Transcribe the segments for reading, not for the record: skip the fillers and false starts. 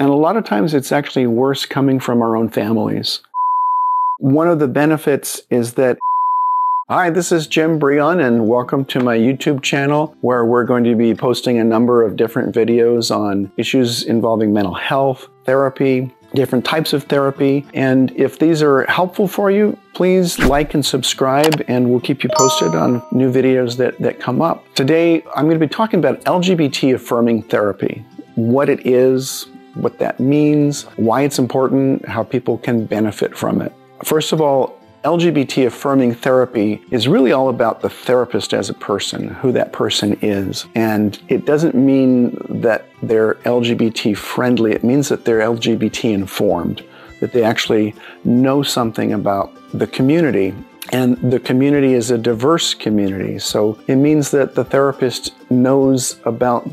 And a lot of times it's actually worse coming from our own families. One of the benefits is that, hi, this is Jim Brillon, and welcome to my YouTube channel, where we're going to be posting a number of different videos on issues involving mental health, therapy, different types of therapy. And if these are helpful for you, please like and subscribe, and we'll keep you posted on new videos that come up. Today, I'm going to be talking about LGBT-Affirming therapy, what it is, what that means, why it's important, how people can benefit from it. First of all, LGBT-affirming therapy is really all about the therapist as a person, who that person is. And it doesn't mean that they're LGBT friendly, it means that they're LGBT informed, that they actually know something about the community. And the community is a diverse community, so it means that the therapist knows about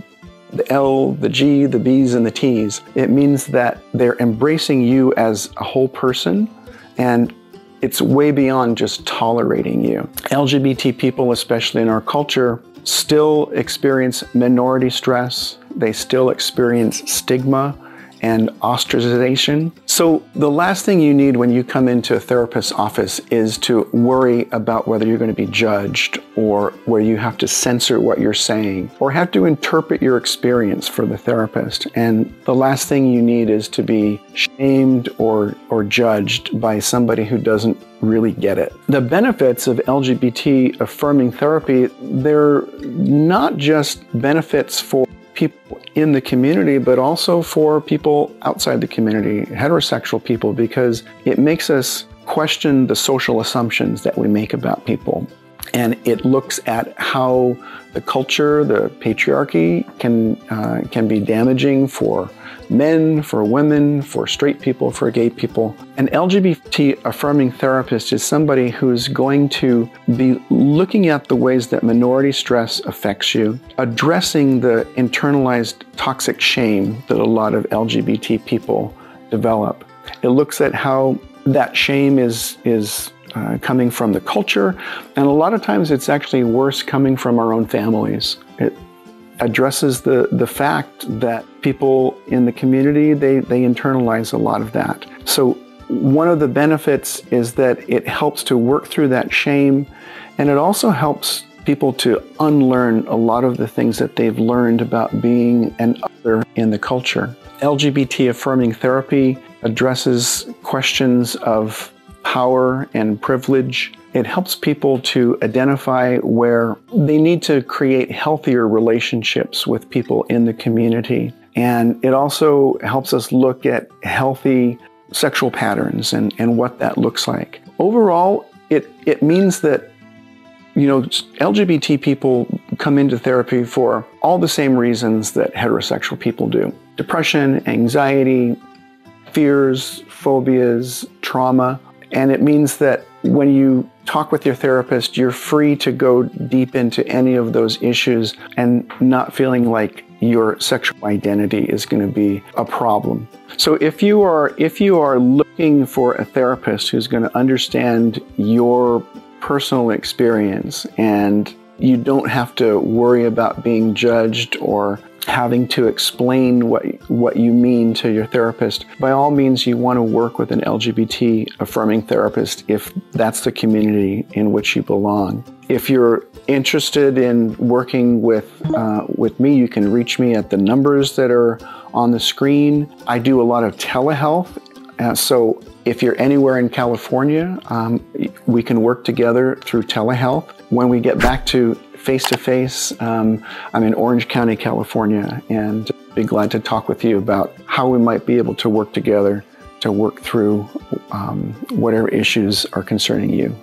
the L, the G, the B's, and the T's. It means that they're embracing you as a whole person, and it's way beyond just tolerating you. LGBT people, especially in our culture, still experience minority stress. They still experience stigma and ostracization. So the last thing you need when you come into a therapist's office is to worry about whether you're going to be judged, or where you have to censor what you're saying, or have to interpret your experience for the therapist. And the last thing you need is to be shamed or judged by somebody who doesn't really get it. The benefits of LGBT affirming therapy, they're not just benefits for people in the community, but also for people outside the community, heterosexual people, because it makes us question the social assumptions that we make about people. And it looks at how the culture, the patriarchy, can be damaging for men, for women, for straight people, for gay people. An LGBT affirming therapist is somebody who's going to be looking at the ways that minority stress affects you, addressing the internalized toxic shame that a lot of LGBT people develop. It looks at how that shame is coming from the culture, and a lot of times it's actually worse coming from our own families. It addresses the fact that people in the community, they internalize a lot of that. So one of the benefits is that it helps to work through that shame, and it also helps people to unlearn a lot of the things that they've learned about being an other in the culture. LGBT affirming therapy addresses questions of power and privilege. It helps people to identify where they need to create healthier relationships with people in the community. And it also helps us look at healthy sexual patterns and what that looks like. Overall, it means that, you know, LGBT people come into therapy for all the same reasons that heterosexual people do. Depression, anxiety, fears, phobias, trauma. And it means that when you talk with your therapist, you're free to go deep into any of those issues and not feeling like your sexual identity is going to be a problem. So if you are looking for a therapist who's going to understand your personal experience, and you don't have to worry about being judged or having to explain what you mean to your therapist, by all means, you want to work with an LGBT affirming therapist if that's the community in which you belong. If you're interested in working with me, you can reach me at the numbers that are on the screen. I do a lot of telehealth, so if you're anywhere in California, we can work together through telehealth. When we get back to face-to-face, I'm in Orange County, California, and I'd be glad to talk with you about how we might be able to work together to work through whatever issues are concerning you.